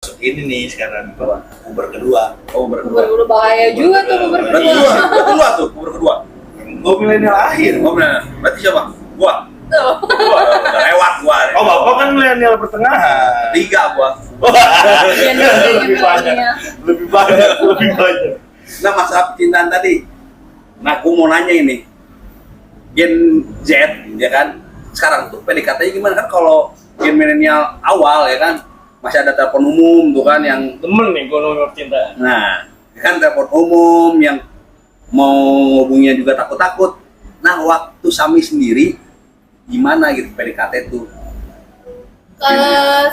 Ini nih sekarang Uber kedua. Uber kedua bahaya juga tuh Uber kedua. Kedua tuh Uber kedua. Gue milenial akhir. Berarti siapa? Gua. Udah lewat gua. Oh, Bapak kan milenial pertengahan. Tiga gua. Lebih banyak. Nah, masalah percintaan tadi. Nah, gua mau nanya ini. Gen Z, ya kan? Sekarang tuh PDKT-nya gimana kan kalau gen milenial awal ya kan? Masih ada telepon umum tuh kan yang Temen nih gue nomor cinta. nah, kan telepon umum yang mau hubunginya juga takut-takut. Nah, waktu Sami sendiri gimana gitu PDKT tuh?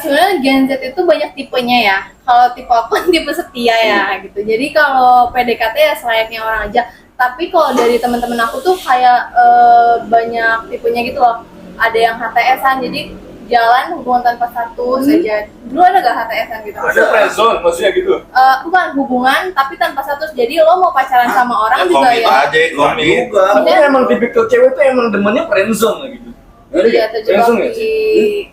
Sebenarnya Gen Z itu banyak tipenya ya. Kalau tipe aku kan tipe setia ya gitu. Jadi kalau PDKT ya selayaknya orang aja. Tapi kalau dari teman-teman aku tuh kayak banyak tipenya gitu loh. Ada yang HTS-an, jadi jalan hubungan tanpa status aja. Dulu ada gak HTS-an gitu? Ada friendzone maksudnya gitu. Bukan hubungan tapi tanpa status. Jadi lo mau pacaran sama orang juga ya. Komik. Tapi emang tipikal cewek tuh emang demennya friendzone lah gitu. Iya, terjebak Friendzone di.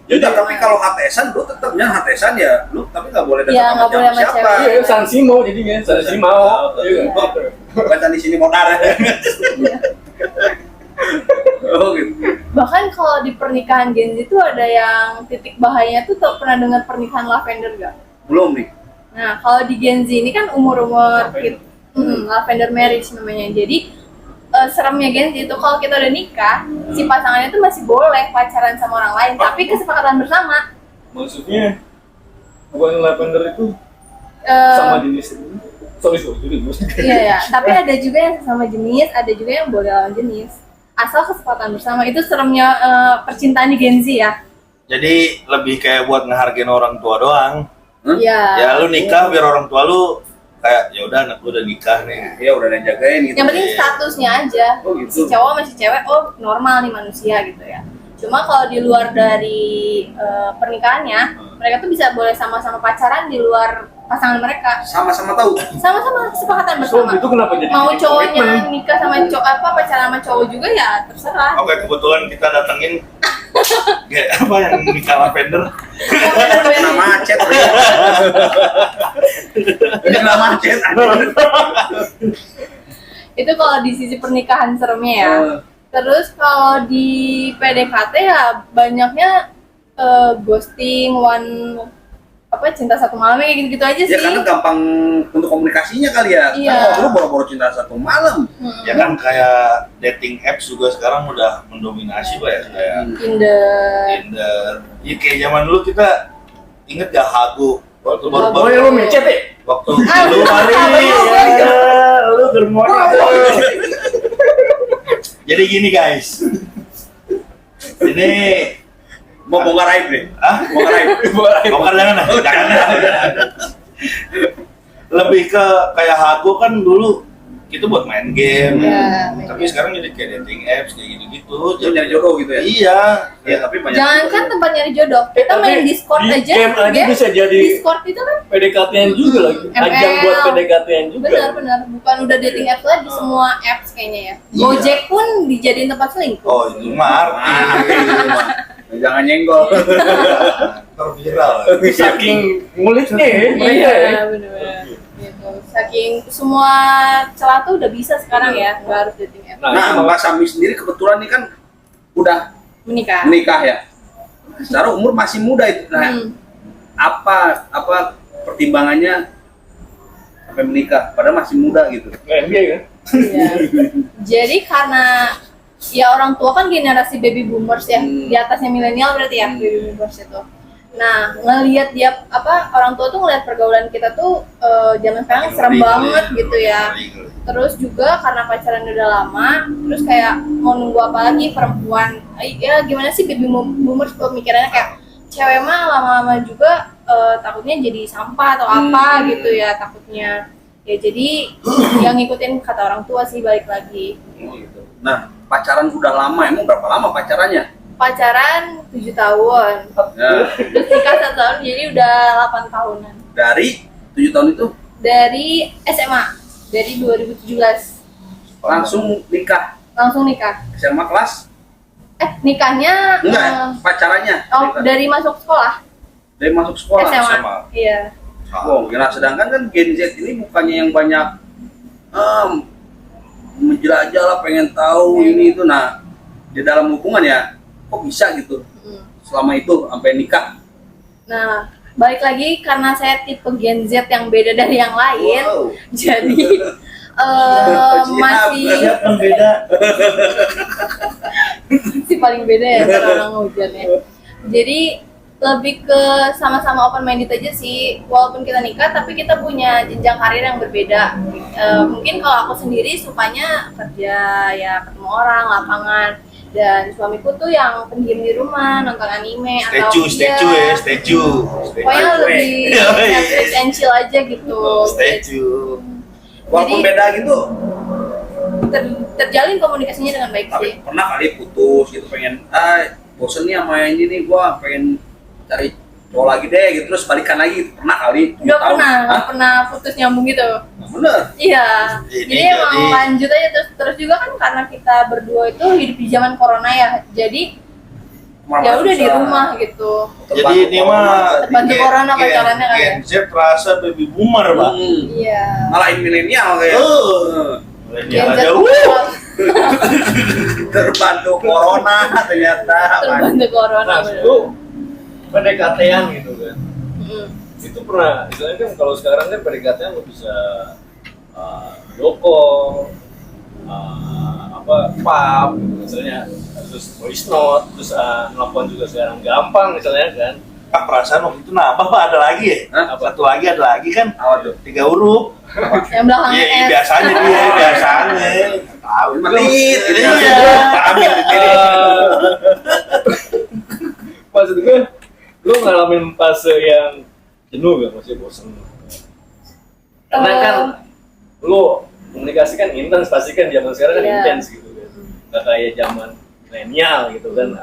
Jadi tapi kalau HTS-an lu tetapnya HTS-an ya, lu tapi nggak boleh Iya, datang nggak boleh sama siapa. cewek. Iya, Sansimo jadinya, Sansimo. Iya. Bukan di sini modar. Iya. Oh gitu. Bahkan kalau di pernikahan Gen Z itu ada yang titik bahayanya tuh pernah dengar pernikahan lavender gak? Belum nih. Nah kalau di Gen Z ini kan umur-umur lavender marriage namanya. Jadi seremnya Gen Z itu kalau kita udah nikah, si pasangannya tuh masih boleh pacaran sama orang lain, tapi kesepakatan bersama. Maksudnya bukan lavender itu sama jenis itu. Sorry. Iya ya, tapi ada juga yang sama jenis, ada juga yang boleh lawan jenis. Asal kesepakatan bersama, itu seremnya percintaan di Gen Z ya. Jadi lebih kayak buat ngehargain orang tua doang. Iya. Ya lu nikah biar orang tua lu kayak ya udah anak lu udah nikah nih. Ya udah ada yang jagain gitu. Yang penting statusnya aja. Oh, gitu. Si cowok sama si cewek, oh normal nih manusia gitu ya. Cuma kalau di luar dari pernikahannya, mereka tuh bisa boleh sama-sama pacaran di luar pasangan mereka. Sama-sama tahu. Sama-sama kesepakatan So, bersama. itu kenapa jadi Mau komitmen? cowoknya nikah sama pacaran sama cowok juga ya terserah. Oke, kebetulan kita datengin kayak apa yang nikah lavender. Kena macet. Ini kena macet. Itu kalau di sisi pernikahan seremnya ya. Terus kalau di PDKT ya banyaknya ghosting, cinta satu malam kayak gitu-gitu aja sih. Ya karena gampang untuk komunikasinya kali ya. Iya. Kan lu boro-boro cinta satu malam. Ya kan kayak dating apps juga sekarang udah mendominasi Pak ya kayak Tinder. Ya kayak zaman dulu kita inget gak Hago waktu Oh, baru-baru ya lu mecet ya? waktu Lu mari ya, lu germon. Jadi gini guys. Ini Mau bongkar aib deh. ah bongkar jangan lah. Lebih ke kayak Hago kan dulu kita buat main game. Iya, main Tapi game. sekarang jadi kayak dating apps kayak gitu-gitu. Lu nyari jodoh gitu ya. Iya. Ya tapi banyak. Jangan kan tempat nyari jodoh. Kita Tapi main Discord di aja. game aja bisa jadi Discord itu kan PDKT-an juga lagi. Ajang ML. buat PDKT-an juga. benar-benar bukan udah dating apps lagi semua apps kayaknya ya. Gojek pun dijadiin tempat selingkuh. Oh itu mah Jangan nyenggol. terviral. Saking nguliknya ya mereka ya. Iya, benar-benar. Gitu. Saking semua celah tuh udah bisa sekarang ya, nggak harus dating apps. Nah, Mbak Sami sendiri kebetulan ini kan udah Menikah. menikah ya. Secara umur masih muda itu. Nah, Hmm. apa pertimbangannya sampai menikah? Padahal masih muda gitu. NBA kan? Iya. Jadi karena ya orang tua kan generasi baby boomers ya, di atasnya milenial berarti ya baby boomers itu. Nah, ngelihat dia orang tua tuh ngelihat pergaulan kita tuh zaman sekarang serem banget gitu ya. Terus juga karena pacaran udah lama, terus kayak mau nunggu apa lagi perempuan. Ya gimana sih baby boomers pemikirannya kayak cewek mah lama-lama juga takutnya jadi sampah atau apa gitu ya takutnya. Ya jadi yang ngikutin kata orang tua sih balik lagi. Nah, pacaran udah lama, emang berapa lama pacarannya? Pacaran 7 tahun. Nah, Terus nikah 1 tahun jadi udah 8 tahunan. dari 7 tahun itu Dari SMA, dari 2017 langsung nikah. langsung nikah. SMA kelas? Nikahnya Enggak, pacarannya. dari masuk sekolah. Dari masuk sekolah. SMA. SMA. Iya. Oh, nah, sedangkan kan Gen Z ini bukannya yang banyak menjelajah lah, pengen tahu ini itu. Nah, di dalam hubungan ya, kok bisa gitu selama itu sampai nikah. Nah, balik lagi karena saya tipe Gen Z yang beda dari yang lain, Wow. jadi masih Siap yang beda. si paling beda ya kalau orang hujan ya. Jadi lebih ke sama-sama open minded aja sih, walaupun kita nikah tapi kita punya jenjang karir yang berbeda. Mungkin kalau aku sendiri sukanya kerja ya, ketemu orang, lapangan, dan suamiku tuh yang pendiam di rumah nonton anime atau statue. pokoknya lebih Netflix and chill aja gitu. Statue. Walaupun Jadi- beda gitu, Terjalin komunikasinya dengan baik tapi sih. pernah kali putus gitu, pengen bosen nih sama ini nih, gua pengen cari cowok lagi deh gitu, terus balikan lagi. Pernah kali? Nggak Tahu? pernah, Hah? nggak pernah putus nyambung gitu. Bener. Iya, Ini jadi emang jadi- lanjut aja terus juga kan karena kita berdua itu hidup di zaman corona ya, jadi ya udah di rumah gitu. Jadi ini mah Terbantu corona pacarannya kan ya? Gen Z rasa baby boomer, Pak. Iya. Ngalahin milenial kayak. Gen Z Jauh. Terbantu corona ternyata. terbantu corona. Nah, itu PDKT-an gitu kan. Mm. Itu pernah, misalnya kan kalau sekarang kan PDKT-an lo bisa video call, pub gitu misalnya, terus voice note, terus nelfon juga sekarang gampang misalnya kan. Pak, perasaan waktu itu nambah, Pak, ada lagi ya? Hah? Satu lagi, ada lagi kan? Apa tuh? 3 huruf. Yang belakangnya Iya, S. biasanya dia, biasanya. Tahu. Menit, gitu. Iya. Ambil di Maksud gue, lu ngalamin fase yang jenuh gak? Maksudnya bosan? Karena kan lu komunikasi kan intens, pasti kan zaman sekarang kan Iya. intens gitu kan. Gak kayak zaman milenial gitu kan,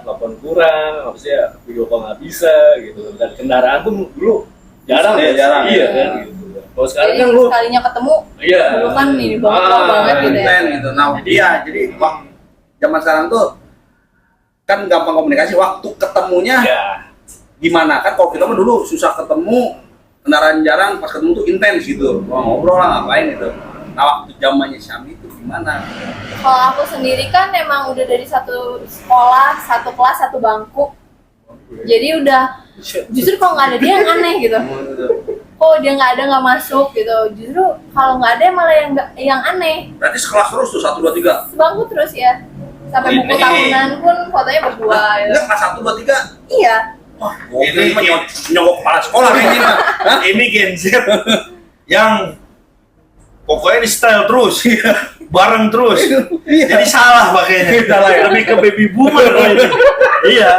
telepon kurang, maksudnya video call nggak bisa gitu, dan kendaraan pun dulu jarang Iya, jarang. iya kan gitu. Kalau sekarang Jadi kan lu sekalinya ketemu, iya dulu kan ini banget gitu ya. Konten gitu. Nah, iya, jadi zaman sekarang tuh kan gampang komunikasi, waktu ketemunya ya gimana kan? Kalau kita mah dulu susah ketemu, kendaraan jarang, pas ketemu tuh intens gitu, ngobrol lah, ngapain gitu. Nah, waktu zamannya Syami itu gimana? Kalau aku sendiri kan emang udah dari satu sekolah, satu kelas, satu bangku. Jadi udah justru kalau nggak ada dia yang aneh gitu. Kok dia nggak ada nggak masuk gitu. Justru kalau nggak ada malah yang aneh. Berarti sekelas terus tuh 1, 2, 3. Sebangku terus ya. Sampai buku Ini- tahunan pun fotonya berdua gitu. Enggak, kelas 1, 2, 3. Iya. Wah, Ini- ini mah nyogok kepala sekolah kayaknya mah. Hah? Ini Gen Z yang pokoknya di style terus, bareng terus. Jadi salah pakainya. Salah ya? Lebih ke baby boomer loh ini. Iya,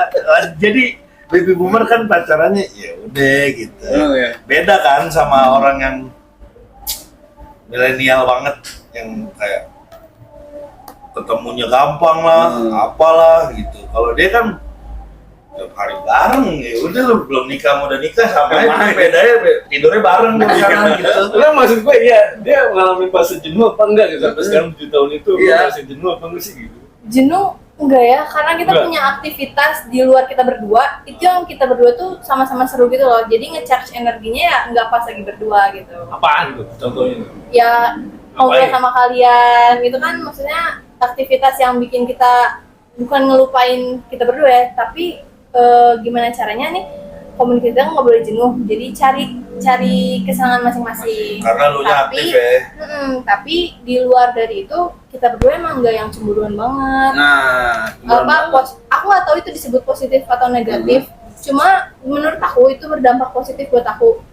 jadi baby boomer kan pacarannya ya udah gitu. Oh, iya. Beda kan sama orang yang milenial banget yang kayak ketemunya gampang lah, apalah gitu. Kalau dia kan tiap hari bareng, ya udah lu belum nikah mau udah nikah sama aja, bedanya tidurnya bareng di sana gitu. Nah, maksud gue ya dia ngalamin fase jenuh apa enggak gitu sampai sekarang 7 tahun itu lu Iya. masih jenuh apa enggak sih gitu? Jenuh enggak ya, karena kita Enggak. punya aktivitas di luar kita berdua, itu yang kita berdua tuh sama-sama seru gitu loh. Jadi nge-charge energinya ya nggak pas lagi berdua gitu. Apaan tuh contohnya? Ya ngobrol Ngapain? sama kalian gitu kan, maksudnya aktivitas yang bikin kita bukan ngelupain kita berdua ya, tapi gimana caranya nih komunikasi kita nggak boleh jenuh, jadi cari kesenangan masing-masing. Karena lu nya aktif ya. Tapi di luar dari itu kita berdua emang nggak yang cemburuan banget. Nah, Aku nggak tahu itu disebut positif atau negatif, cuma menurut aku itu berdampak positif buat aku.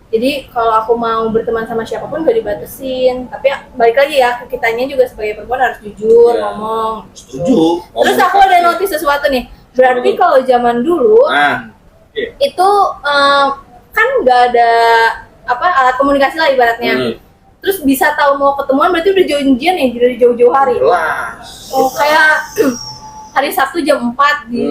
Jadi kalau aku mau berteman sama siapapun gak dibatasin, tapi balik lagi ya ke kitanya juga sebagai perempuan harus jujur Iya. ngomong. Setuju. Terus aku ada notice sesuatu nih, berarti kalau zaman dulu nah, itu kan nggak ada alat komunikasi lah ibaratnya. Terus bisa tahu mau ketemuan berarti udah janjian nih dari jauh-jauh hari. jelas. Oh kayak hari Sabtu jam 4 di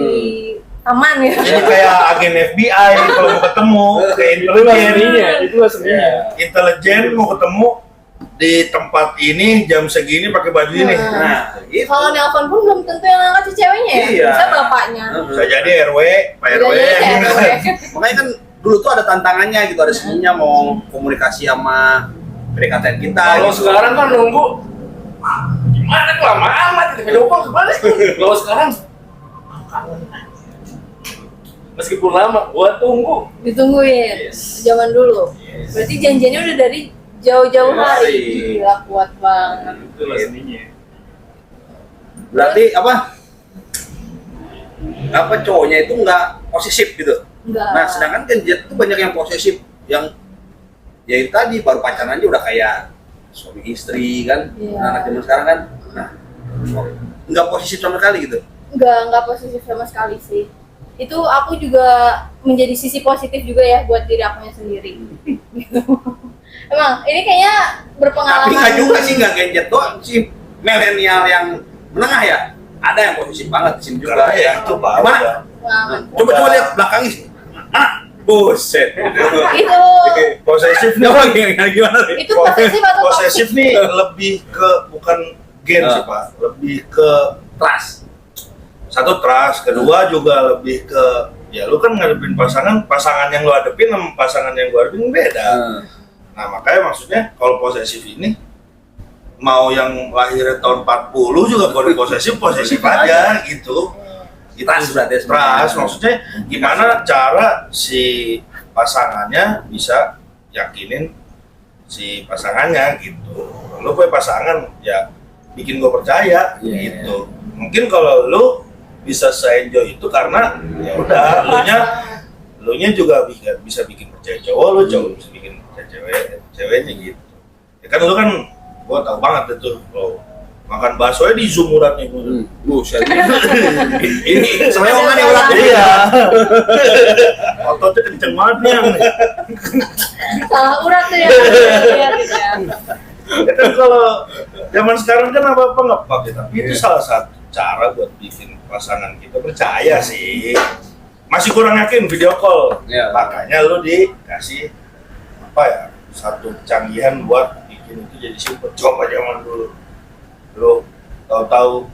taman ya. Jadi kayak agen FBI kalau mau ketemu, kayak Itu lah intelijen. seninya, itu lah seninya. Intelijen mau ketemu di tempat ini jam segini pakai baju ini. Nah, gitu. Kalau nelpon pun belum tentu yang angkat si ceweknya ya, Iya. bisa bapaknya. Bisa jadi RW, Pak Bisa RW. jadi RW. Makanya kan dulu tuh ada tantangannya gitu, ada seninya mau komunikasi sama PDKT kita. Kalau gitu. sekarang kan nunggu gimana lama amat itu video call kebalik. Kalau sekarang meskipun lama, gua tunggu. Ditungguin. Yes. Zaman dulu. Yes. Berarti janjiannya udah dari jauh-jauh Yes. hari. Gila, kuat banget. Itulah seninya. Berarti apa cowoknya itu nggak posesif gitu. Enggak. Nah, sedangkan Gen Z itu banyak yang posesif, yang ya itu tadi baru pacaran aja udah kayak suami istri kan. Iya. Nah, anak zaman sekarang kan, nah nggak posesif sama sekali gitu. Enggak positif sama sekali sih. Itu aku juga menjadi sisi positif juga ya buat diri akunya sendiri. Gitu. Emang ini kayaknya berpengalaman. Tapi nggak juga sih, nggak Gen Z doang sih, milenial yang menengah ya. Ada yang posesif banget di sini juga. Karena ya itu Pak. Gimana? udah. Pengalaman. Coba lihat belakangnya sih. Buset. Itu Posesif nih. Coba gimana nih? itu posesif atau Posesif toxic? nih lebih ke bukan gen sih Pak, lebih ke Trust. satu trust, kedua juga lebih ke ya lu kan ngadepin pasangan yang lu hadepin sama pasangan yang gua hadepin beda. Nah makanya maksudnya kalau posesif ini mau yang lahir tahun 40 juga kalau posesif aja gitu. Trust berarti Trust maksudnya gimana cara si pasangannya bisa yakinin si pasangannya gitu. Lu punya pasangan ya bikin gue percaya gitu. Mungkin kalau lu bisa se-enjoy itu karena ya udah lu nya juga bisa bikin percaya cowok, lu cowok bisa bikin percaya ceweknya gitu. Ya kan lu kan gua tahu banget itu lo makan bakso di Zoom uratnya gua. Buset. Ini sebenarnya omongan yang urat Iya. Ototnya kenceng banget nih. Salah urat tuh ya. Lihat gitu ya. Ya kan kalau zaman sekarang kan apa-apa nggak pakai, tapi itu salah satu cara buat bikin pasangan kita percaya sih. Masih kurang yakin video call, Iya. makanya lu dikasih apa ya satu canggihan buat bikin itu jadi super. Coba zaman dulu, lu tahu-tahu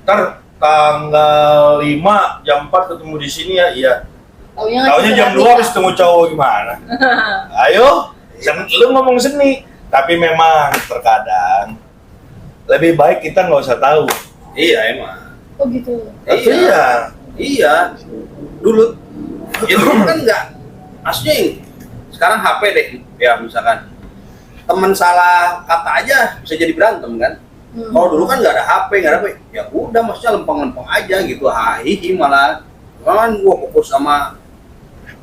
ntar tanggal 5 jam 4 ketemu di sini ya, iya. Taunya jam 2 habis ketemu cowok gimana? Ayo, lu ngomong seni. Tapi memang terkadang lebih baik kita nggak usah tahu. Iya emang. Oh gitu. Iya. Dulu kan nggak. Maksudnya sekarang HP deh. Ya misalkan teman salah kata aja bisa jadi berantem kan. Kalau dulu kan nggak ada HP, ya udah maksudnya lempeng-lempeng aja gitu. Hihi malah. Kan gua fokus sama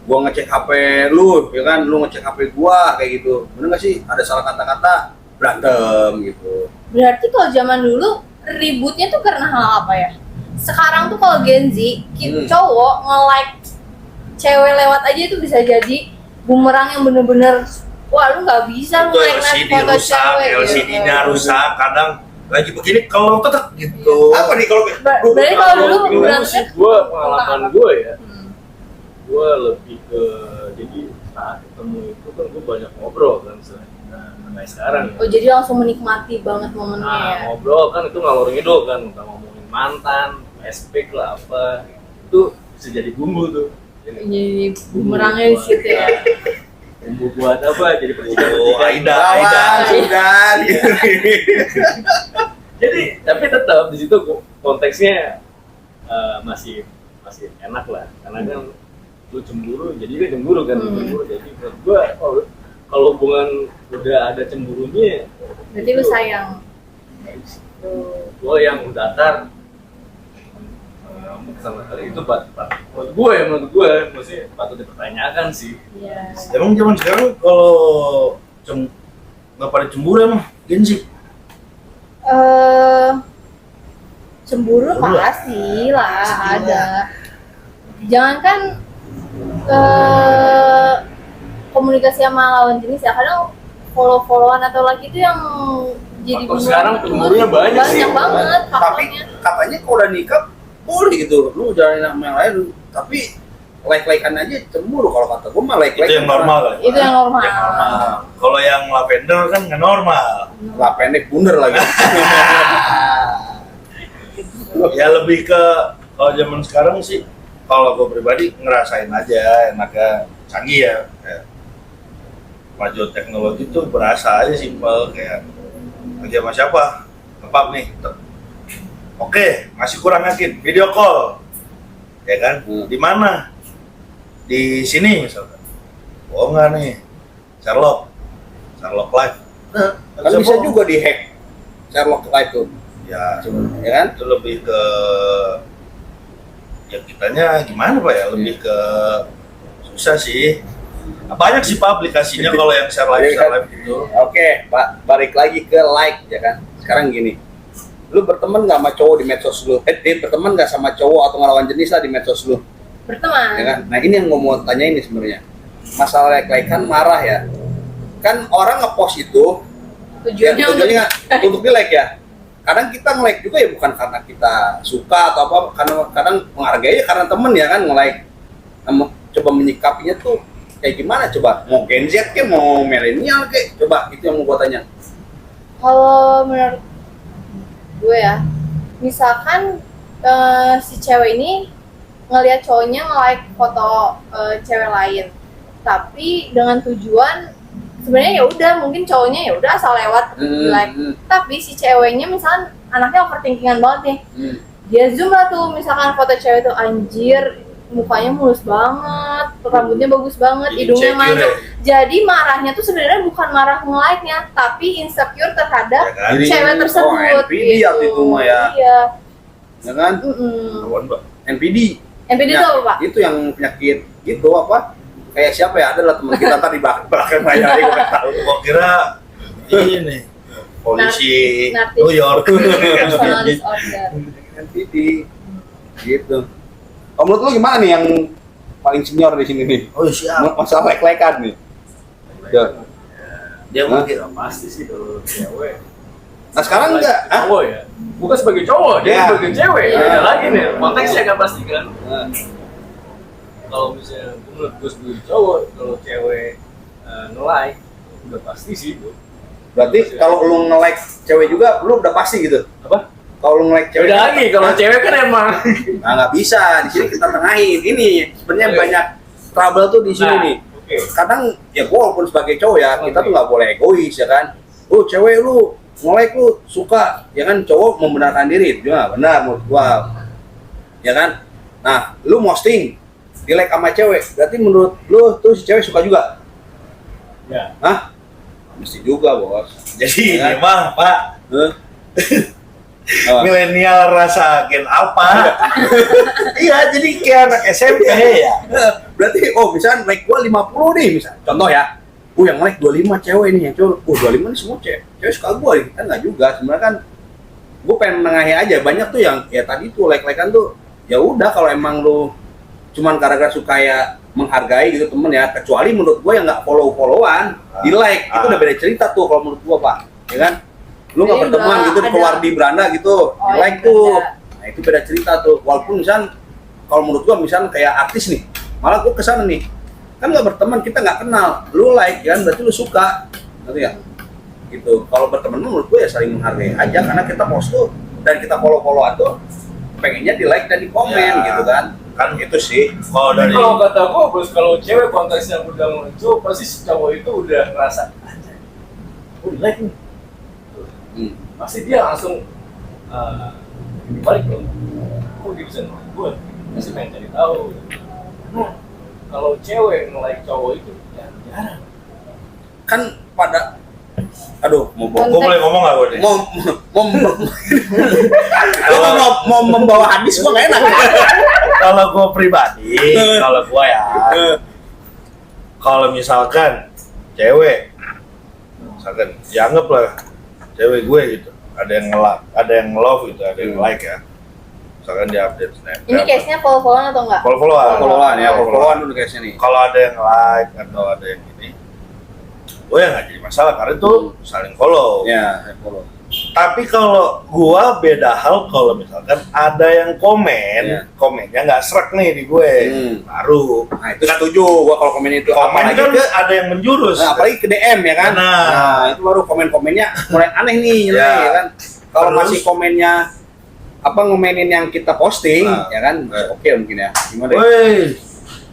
gua ngecek HP lu, ya kan, lu ngecek HP gua kayak gitu. Bener nggak sih? Ada salah kata-kata berantem gitu. Berarti kalau zaman dulu ributnya tuh karena hal apa ya? Sekarang tuh kalau Gen Z, cowok nge-like cewek lewat aja itu bisa jadi bumerang yang bener-bener wah lu nggak bisa lu Itu like LCD foto rusak, cewek LCD-nya gitu. rusak, kadang lagi begini kalau tetep gitu. Apa nih kalau Berarti kalau dulu Dulu sih gua pengalaman gua ya, gua lebih ke jadi saat ketemu itu kan gua banyak ngobrol kan kayak sekarang ya. Oh jadi langsung menikmati banget momennya Nah, ya. ngobrol kan itu ngalor ngidul kan, kita ngomongin mantan, aspek lah apa, itu bisa jadi bumbu tuh. Jadi bumerangnya di situ ya. Bumbu buat apa? Jadi percikan. Oh, Aida. Sudah. Jadi tapi tetap di situ konteksnya masih enak lah, karena kan lu cemburu, jadi kan cemburu kan, cemburu jadi menurut gua kalau hubungan udah ada cemburunya, Berarti lu sayang. gua yang datar sama kali itu menurut gue maksudnya patut dipertanyakan sih. Iya. Emang zaman sekarang kalau nggak pada cemburu emang Gen Z? Cemburu pasti lah ada. Jangankan komunikasi sama lawan jenis ya, kadang follow-followan atau lagi itu yang jadi Faktor sekarang cemburunya banyak sih. banget Tapi faktornya. katanya kalau udah nikah boleh gitu, lu jalanin sama yang lain, tapi like-likean aja cemburu. Kalau kata gue mah like-like Itu yang normal kan? Itu yang normal. Kalau yang lavender kan nggak normal. Lah pendek bunder lagi. Ya lebih ke kalau zaman sekarang sih, kalau gue pribadi ngerasain aja enaknya canggih ya, kayak maju teknologi tuh berasa aja simpel, kayak lagi sama siapa, ngepap nih, oke, masih kurang yakin, video call, ya kan, di mana, di sini misalkan, oh enggak nih, Sherlock Live, Kan bisa juga dihack Sherlock Live tuh. ya kan? itu lebih ke ya kitanya gimana Pak ya, lebih ke susah sih. Banyak sih Pak aplikasinya kalau yang share live gitu. Oke, Pak, balik lagi ke like ya kan. Sekarang gini, lu berteman nggak sama cowok di medsos lu? Berteman nggak sama cowok atau ngelawan jenis lah di medsos lu? Berteman. Ya kan? Nah ini yang mau tanya ini sebenarnya. Masalah like kan marah ya. Kan orang ngepost itu Tujuannya untuk di like ya. Kadang kita nge-like juga ya bukan karena kita suka atau apa, karena kadang menghargai karena temen ya kan nge-like. Coba menyikapinya tuh kayak gimana coba? Mau Gen Z ke, mau milenial ke? Coba itu yang mau gua tanya. Kalau menurut gue ya, misalkan si cewek ini ngelihat cowoknya nge-like foto cewek lain, tapi dengan tujuan sebenarnya ya udah, mungkin cowoknya ya udah asal lewat like, tapi si ceweknya misalkan anaknya overthinkingan banget nih, dia zoom lah tuh misalkan foto cewek tuh, anjir mukanya mulus banget, rambutnya bagus banget, hidungnya mancung. Jadi marahnya tuh sebenarnya bukan marah nge-like-nya, tapi insecure terhadap Ya kan? cewek tersebut. NPD waktu itu mah ya. Iya. Ya kan? Kawan Pak. NPD. NPD itu apa, Pak? Itu yang penyakit gitu apa? Kayak siapa ya? Adalah teman kita tadi belakang layar ini gue tahu. Gua kira ini polisi Nartis. New York. Personal disorder. NPD. Gitu. Oh, menurut lu gimana nih yang paling senior di sini nih? Oh siap. Masalah like-likean nih. Ya. Dia Hah? mungkin pasti sih kalau cewek. Nah sekarang enggak? Hah? Cowok ya. Bukan sebagai cowok, dia Ya. sebagai cewek. Iya. Beda lagi nih. Konteksnya kan pasti kan. Nah, Kalau misalnya menurut gue sebagai cowok, kalau cewek nge-like, udah pasti sih itu. berarti kalau lu nge-like cewek juga, lu udah pasti gitu? Apa? Kalau lu nge-like cewek, Beda lagi, kalau cewek kan emang. nah nggak bisa. Di sini kita tengahin. Ini sebenarnya Oke. banyak trouble tuh di sini Nah, nih. Oke. Kadang ya gua walaupun sebagai cowok ya, kita Oke. tuh nggak boleh egois ya kan. Cewek lu nge-like lu suka, ya kan cowok membenarkan diri, itu nggak benar menurut gua. Ya kan? Nah, lu posting di like sama cewek, berarti menurut lu tuh si cewek suka juga? Ya. Hah? Mesti juga, Bos. Jadi Ya. ini mah Pak, Hah? Apa? milenial rasa gen apa? Iya, jadi kayak anak SMP ya. Berarti misalnya like gua 50 nih misal. Contoh ya. Yang like 25 cewek nih, yang cowok. 25 nih semua cewek. Cewek suka gua nih. Kan enggak juga. Sebenarnya kan gua pengen menengahi aja. Banyak tuh yang ya tadi tuh like-likean tuh ya udah kalau emang lu cuman gara-gara suka ya menghargai gitu temen ya, kecuali menurut gua yang nggak follow-followan di like itu udah beda cerita tuh kalau menurut gua Pak, ya kan? Lu nggak Jadi berteman udah gitu ada- keluar di beranda gitu, Oh, di like iya, tuh, beranda. nah itu beda cerita tuh. Walaupun misal kalau menurut gua misal kayak artis nih, malah gua kesana nih, kan nggak berteman, kita nggak kenal, lu like kan berarti lu suka, ngerti ya? Gitu. Kalau berteman menurut gua ya saling menghargai aja, karena kita post tuh dan kita follow-followan tuh pengennya di like dan di komen Ya. gitu kan? Kan itu sih. Kalau dari Kalau kata gue, bos, kalau cewek konteksnya udah muncul, pasti si cowok itu udah ngerasa, anjay, gue di like nih. Hmm. Pasti dia langsung balik loh. Kok dia bisa nge-like gue? Pasti pengen cari tahu. Nah, kalau cewek nge-like cowok itu, ya jarang. Kan pada aduh mau gue boleh ngomong nggak gue nih? mau mau membawa hadis gua nggak enak. Kalau gue pribadi, kalau gue ya, kalau misalkan cewek, misalkan dianggap lah cewek gue gitu, ada yang nge-like, ada yang love gitu, ada yang like ya, misalkan di update snapchat. Ini case-nya follow-followan atau enggak? follow-followan, Followan ya, followan dulu guys nih. Kalau ada yang like atau ada yang ini, gue ya nggak jadi masalah karena itu saling follow. Ya, saya follow. Tapi kalau gua beda hal kalau misalkan ada yang komen, Iya. komennya nggak serak nih di gue, baru. Nah, itu setuju gua kalau komen itu. Komen Apalagi kan ke ada yang menjurus. apalagi ke DM ya kan. Nah. Nah, itu baru komen-komennya mulai aneh nih, Ya. ya kan. Kalau Terus? masih komennya apa ngomenin yang kita posting, Nah. ya kan, Nah. oke mungkin ya. Gimana? Woi,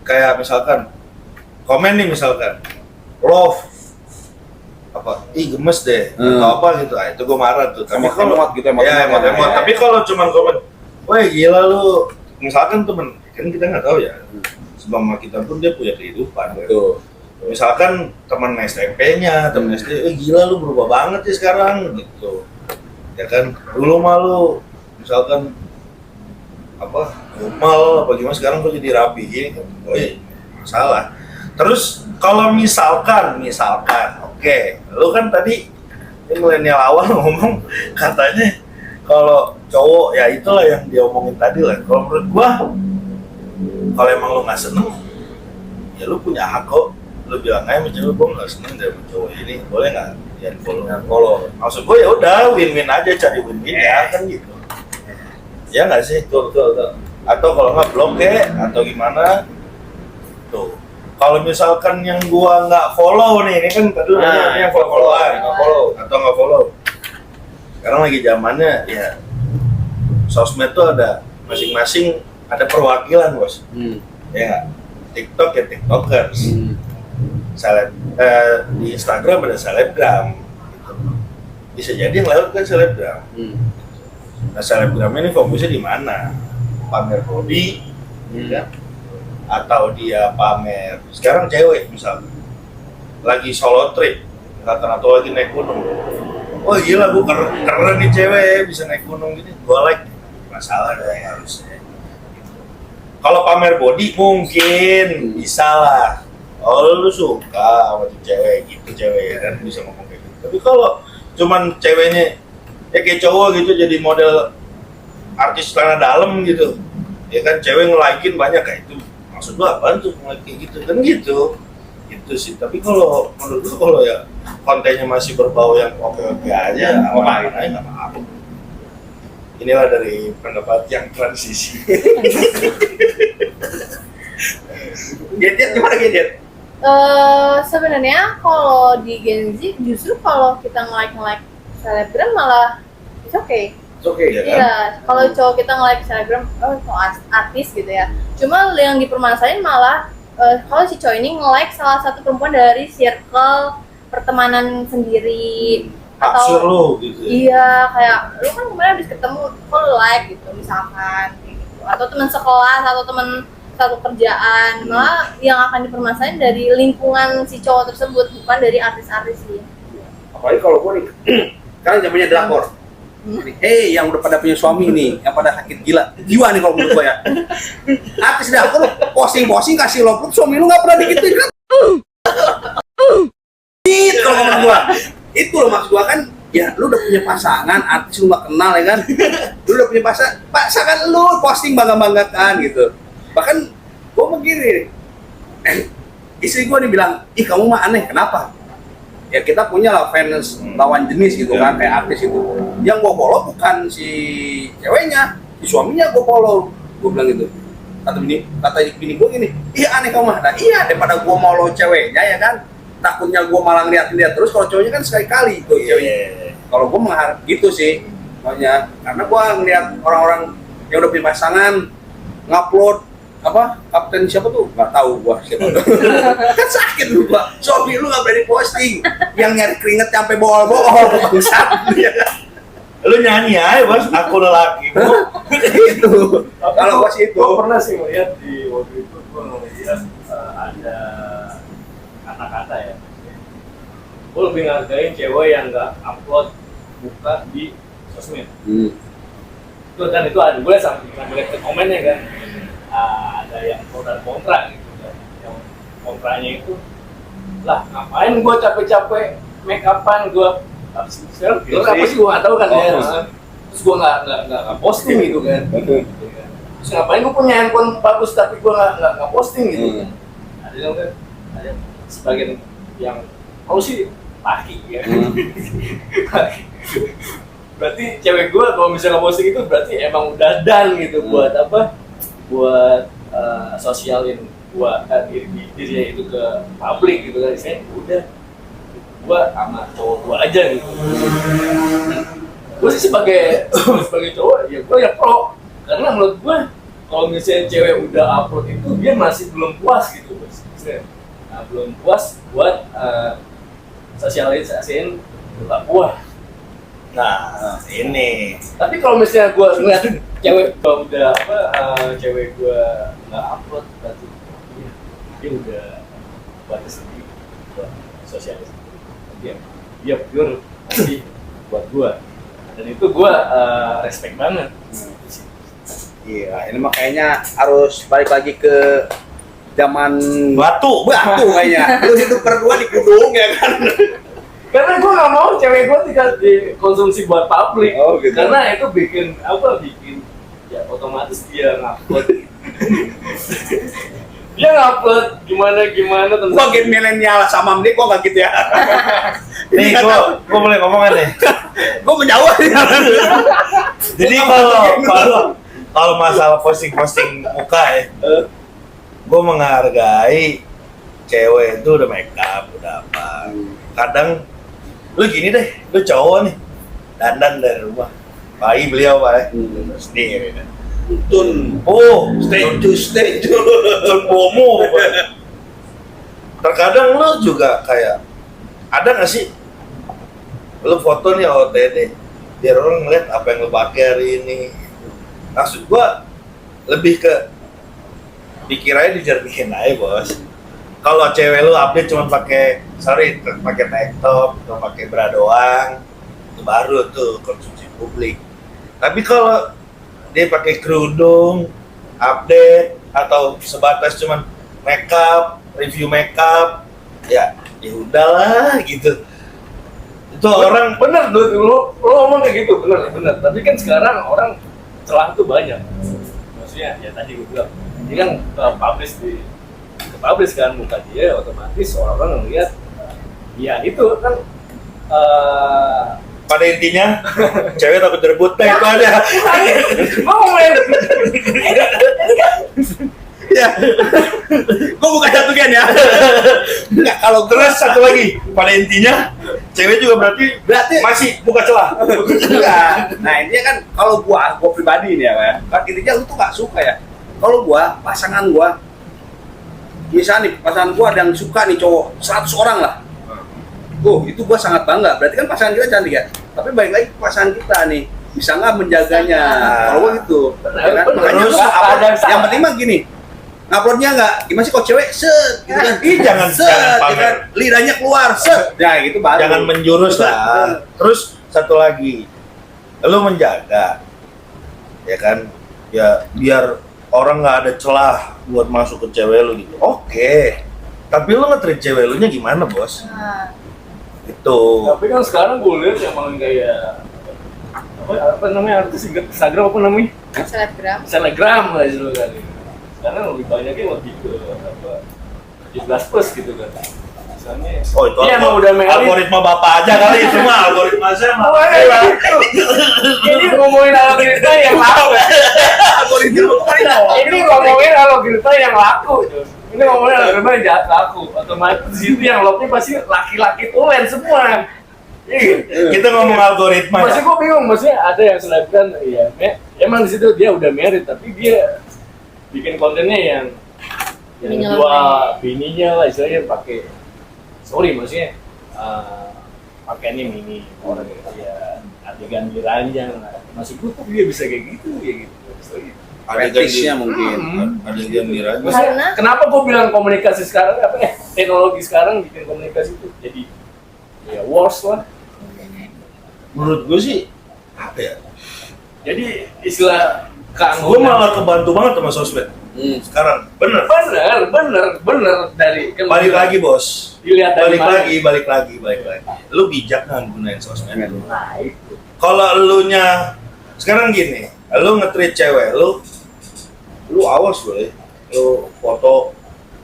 kayak misalkan komen nih misalkan love apa gemes deh atau apa gitu, itu gue marah tuh. Tapi kalau emot gitu emot. Tapi kalau cuman komen wah gila lu, misalkan temen kan kita nggak tahu ya, selama kita pun dia punya kehidupan gitu. Misalkan teman SMP-nya, teman SD, gila lu berubah banget sih sekarang gitu. Ya kan, dulu mah lu misalkan apa, normal apa gimana, sekarang kok jadi rapi gini kan. Masalah. Terus kalau misalkan, oke, lu kan tadi ini milenial awal ngomong katanya kalau cowok ya itulah yang dia omongin tadi lah. Kalau menurut gua, kalau emang lu nggak seneng, ya lu punya hak kok. Lu bilang aja sama cewek, gue nggak seneng deh sama cowok ini, boleh nggak ya follow. Maksud gue ya udah win-win aja, cari win-win ya kan gitu. Ya nggak sih? Tuh. Atau kalau nggak blok atau gimana? Tuh. Kalau misalkan yang gua nggak follow nih, ini kan tadi yang follow atau nggak follow. Sekarang lagi zamannya ya sosmed tuh ada masing-masing ada perwakilan bos. Ya TikTok ya tiktokers. Di Instagram ada selebgram gitu. Bisa jadi yang lewat kan selebgram. Nah selebgram ini fokusnya di mana? Pamer body, ya? Atau dia pamer. Sekarang cewek misalnya lagi solo trip, atau lagi naik gunung. Oh gila, gue keren nih cewek bisa naik gunung gini. Gue like, masalah dong harusnya. Kalau pamer body mungkin bisa lah. Oh lu suka sama cewek gitu, cewek kan bisa ngomong kayak gitu. Tapi kalau cuman ceweknya ya kayak cowok gitu jadi model artis celana dalam gitu, ya kan cewek nge-like-in banyak kayak itu. Maksud gua apaan tuh nge-like kayak gitu kan gitu. Itu sih. Tapi kalau menurut gua kalau ya kontennya masih berbau yang oke-oke aja, apa-apa aja nggak apa-apa. Inilah dari pendapat yang transisi. Gadget gimana gadget? Sebenarnya kalau di Gen Z justru kalau kita nge-like selebgram malah it's okay. Oke ya kan? Iya, kalau cowok kita nge-like selebgram, artis gitu ya. Cuma yang dipermasalahin malah kalau si cowok ini nge-like salah satu perempuan dari circle pertemanan sendiri. Aksur lu gitu. Iya, kayak lu kan kemarin habis ketemu, kok lu like gitu misalkan kayak gitu. Atau teman sekelas atau teman satu kerjaan, malah yang akan dipermasalahin dari lingkungan si cowok tersebut, bukan dari artis-artis sih. Apalagi kalau gue nih, sekarang zamannya drakor. Yang udah pada punya suami nih, yang pada sakit jiwa nih kalau menurut gue ya. Artis drakor posting kasih love suami lu nggak pernah digituin kan? Gitu kalau menurut gue. Itu loh maksud gua kan, ya lu udah punya pasangan, artis lu nggak kenal ya kan? Lu udah punya pasangan lu posting bangga-banggakan gitu. Bahkan gua begini, istri gua nih bilang, ih kamu mah aneh, kenapa? Ya kita punya lah fans lawan jenis gitu kan, kayak artis itu. Yang gua follow bukan si ceweknya, si suaminya gua follow. Gua bilang gitu. Kata bini gua gini, iya aneh kamu mah. Nah iya, daripada gua mau follow ceweknya ya kan, takutnya gua malah ngeliat terus. Kalau cowoknya kan sekali-kali tuh ceweknya. Kalau gua mengharap gitu sih, makanya karena gua ngeliat orang-orang yang udah punya pasangan ngupload apa kapten siapa tuh nggak tahu gua siapa tuh. Kan sakit lu gua, suami lu nggak berani posting, yang nyari keringet sampai bohol bangsat. Lu nyanyi aja bos, aku lelaki Itu kalau gua sih itu gua pernah sih melihat di waktu itu, gua ngeliat ada kata-kata ya, gue lebih ngargain cewek yang nggak upload buka di sosmed. Itu kan itu ada, gue sampai lihat ke komennya kan, ada yang pro dan kontra gitu kan. Yang kontranya itu lah ngapain gue capek-capek make upan gue apa sih gue nggak tahu kan ya. Terus gue nggak posting gitu kan. Terus ngapain gue punya handphone bagus tapi gue nggak posting gitu kan. Ada yang kan, ada sebagian yang kalau sih laki ya. Berarti cewek gue kalau misalnya posting itu berarti emang udah done gitu buat apa? Buat sosialin buat dirinya itu ke publik gitu kan. Saya udah gue sama cowok gue aja gitu. Gue sih sebagai cowok ya gue ya pro, karena menurut gue kalau misalnya cewek udah upload itu dia masih belum puas gitu bos. belum puas buat sosialisasiin tentang gua. Nah, ini. Tapi kalau misalnya gua ngeliat cewek gua udah cewek gua nggak upload, berarti dia udah batas sendiri buat sosialisasi. Dia pure sih buat gua, dan itu gua respect banget. Iya, ini mah kayaknya harus balik lagi ke zaman Batu. kayaknya. Lu hidup berdua di gunung ya kan. Karena gue nggak mau cewek gue dikonsumsi buat publik. Oh, gitu. Karena itu bikin ya otomatis dia ngupload. Dia ngupload gimana tentang. Gua gen milenial sama Mdik, gua nggak gitu ya. Nih, gua boleh ngomong nih. Gua menjawab nih. Jadi kalau masalah posting muka ya, gue menghargai cewek itu udah make up, udah apa. Kadang lu gini deh, lu cowok nih, dandan dari rumah, bayi beliau pak, sendiri. Tun, Stay stay bomo. Terkadang lu juga kayak, ada nggak sih, lu foto nih OOTD, biar orang ngeliat apa yang lu pakai hari ini. Maksud gua lebih ke dikirain dijernihin aja bos. Kalau cewek lu update cuma pakai tank top atau pakai bra doang, itu baru tuh konsumsi publik. Tapi kalau dia pakai kerudung, update atau sebatas cuma makeup, review makeup, ya udahlah gitu. Itu orang bener lu ngomong kayak gitu bener. Tapi kan sekarang orang celah tuh banyak. Maksudnya ya tadi gue bilang, ini kan publish kan muka dia, otomatis orang-orang ngeliat ya itu kan pada intinya cewek takut direbut, nah itu ada. mau main Ya. Gua bukan satu gen ya. Enggak, kalau Terus satu lagi, pada intinya cewek juga berarti masih buka celah. enggak. Nah, intinya kan kalau gua pribadi nih ya, kan intinya lu tuh nggak suka ya. Kalau gua, pasangan gua, misalnya nih pasangan gua ada yang suka nih cowok 100 orang lah. Itu gua sangat bangga. Berarti kan pasangan kita cantik ya. Tapi balik lagi ke pasangan kita nih, bisa nggak menjaganya? Kalau gua gitu. Ya kan? Makanya Terus gua upload. ada- Yang penting mah gini, nguploadnya nggak, gimana sih kok cewek set gitu kan? Jangan Gitu kan? Lidahnya keluar set. Ya gitu baru. Jangan menjurus lah. Terus satu lagi, lu menjaga, ya kan? Ya biar orang nggak ada celah buat masuk ke cewek lu gitu. Oke. Tapi lu nge-treat cewek lu nya gimana bos? Nah, Itu. tapi kan sekarang gue lihat emang kayak apa namanya artis Instagram apa namanya selebgram. lah itu kan. Sekarang lebih banyaknya lebih ke 17 plus gitu kan. Misalnya Oh itu dia emang udah merit. algoritma bapak aja kali itu mah algoritma saya mah. Ini ngomongin algoritma yang laku. Ini ngomongin algoritma yang laku. Ini ngomongin algoritma yang jahat laku. Otomatis di situ yang locknya pasti laki-laki tulen semua. Iya. Kita ngomong algoritma Maksudnya ya. gue bingung, maksudnya ada yang selebgram, ya emang di situ dia udah married, tapi dia bikin kontennya yang Bininya jual bininya lah, istilahnya pakai, maksudnya pakai ini mini orang ya adegan diranjang lah. Maksud gue kok dia bisa kayak gitu ya gitu. Fetishnya mungkin. Ada yang diranya. Maksudnya, Karena- kenapa gue bilang komunikasi sekarang teknologi sekarang bikin komunikasi itu jadi ya worse lah. Menurut gue sih apa ya? Jadi istilah Gue malah kebantu banget sama sosmed. Sekarang bener. bener dari kan Balik lagi bos. dilihat dari mana. Balik lagi. Lu bijak kan gunain sosmed. Nah itu Kalau elunya sekarang gini, lu nge-treat cewek lu awas loh ya. Lu foto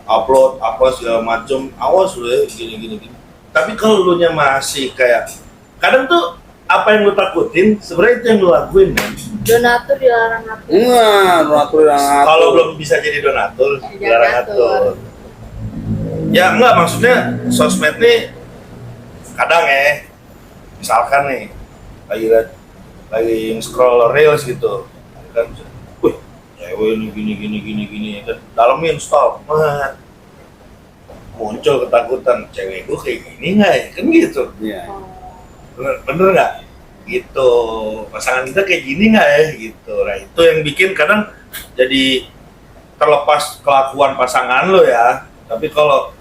upload apa segala macem, awas loh ya gini. Tapi kalau elunya masih kayak kadang tuh apa yang lu takutin sebenarnya itu yang lu lakuin kan. Donatur dilarang ngatur. Donatur yang Kalau belum bisa jadi donatur, Jangan dilarang ngatur. ngatur. Ya enggak, maksudnya sosmed nih kadang ya, misalkan nih lagi scroll reels gitu, kan, cewek ini gini, kan, dalamin stop, muncul ketakutan, cewek gue kayak gini nggak ya, kan gitu. Iya. Bener nggak? Gitu, pasangan kita kayak gini nggak ya, gitu. Nah itu yang bikin kadang jadi terlepas kelakuan pasangan lo ya, tapi kalau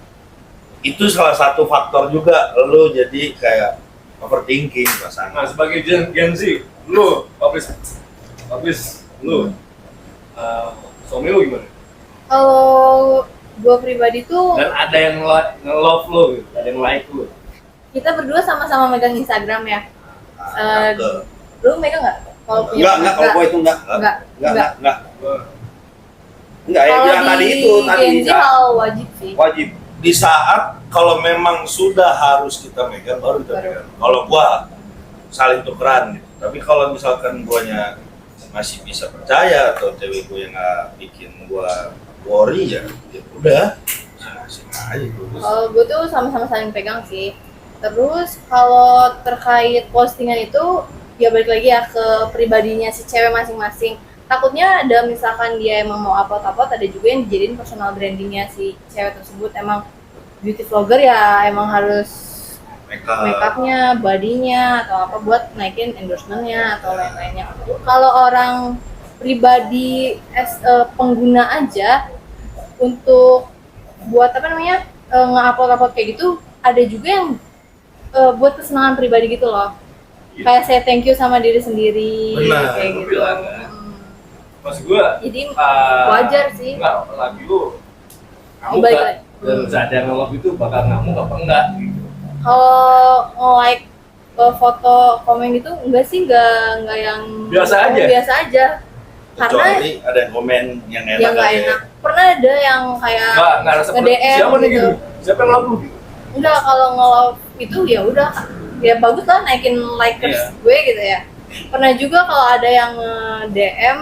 itu salah satu faktor juga lo jadi kayak overthinking pasangan. Nah, sebagai Gen Z, lu, Papis, lu, suami lu gimana? Kalau gue pribadi tuh Dan ada yang nge-love lu, gitu, ada yang like lu. kita berdua sama-sama megang Instagram ya. Lu megang nggak? Kalau punya Enggak, kalau gue itu enggak. Enggak. Enggak, ya Kalau yang tadi di itu tadi Gen Z hal wajib sih. wajib. Di saat kalau memang sudah harus kita megang baru kita megang. Kalau gua saling tukeran gitu. Tapi kalau misalkan guanya masih bisa percaya atau cewek gua yang nggak bikin gua worry ya udah masing-masing aja terus. Kalau gue tuh sama-sama saling pegang sih. Terus kalau terkait postingan itu ya balik lagi ya ke pribadinya si cewek masing-masing. Takutnya ada misalkan dia emang mau upload ada juga yang dijadiin personal brandingnya si cewek tersebut. Emang beauty vlogger ya emang harus makeupnya, bodinya atau apa buat naikin endorsementnya atau lain-lainnya. Kalau orang pribadi pengguna aja untuk buat apa namanya nge-upload kayak gitu ada juga yang buat kesenangan pribadi gitu loh. Kayak saya thank you sama diri sendiri. Benar, kayak gua gitu. bilang, kan. Maksud gua Jadi wajar sih. Enggak, lagi lu kamu Baik, kan baik. dan sadar nge-love itu bakal ngamuk apa enggak gitu. Kalau nge-like foto komen gitu enggak sih, enggak yang Biasa aja? Biasa aja. Karena Kecuali ada yang komen yang enak yang enggak aja. enak. Pernah ada yang kayak Enggak rasa nge-DM siapa nih gitu. gitu? Siapa yang love lu gitu? Enggak, kalau nge-love itu ya udah ya bagus lah naikin likers Iya. gue gitu ya. Pernah juga kalau ada yang DM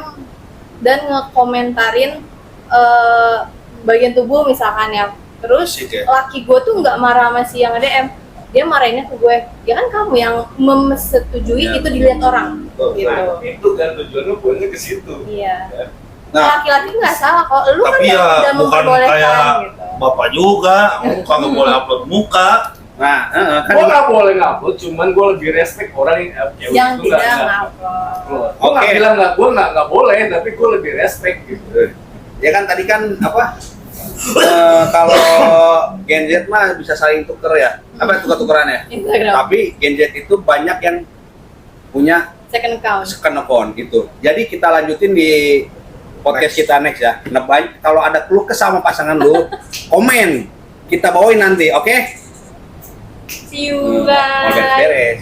dan ngekomentarin bagian tubuh misalkan ya. Terus Asik ya? laki gue tuh nggak marah sama si yang DM, dia marahinnya ke gue. Ya kan kamu yang mesetujui Ya, itu dilihat orang betul. gitu. Nah, itu kan tujuannya poinnya ke situ. Iya. Nah, Laki-laki nggak salah kok. Lu Tapi kan ya udah bukan memperbolehkan kayak gitu. bapak juga, kagak boleh upload muka. kan Gue nggak boleh ngupload, cuman gue lebih respect orang yang Yang tidak ngupload. Gue nggak Oke. bilang gue nggak boleh, tapi gue lebih respect gitu. ya kan tadi kan apa? Kalau Gen Z mah bisa saling tuker ya. Apa tuker-tukeran ya? Instagram. Tapi Gen Z itu banyak yang punya Second account. second account gitu. Jadi kita lanjutin di podcast kita next ya. Nah, kalau ada keluh kesah sama pasangan lu, komen. Kita bawain nanti, oke? See you guys. Oke, beres.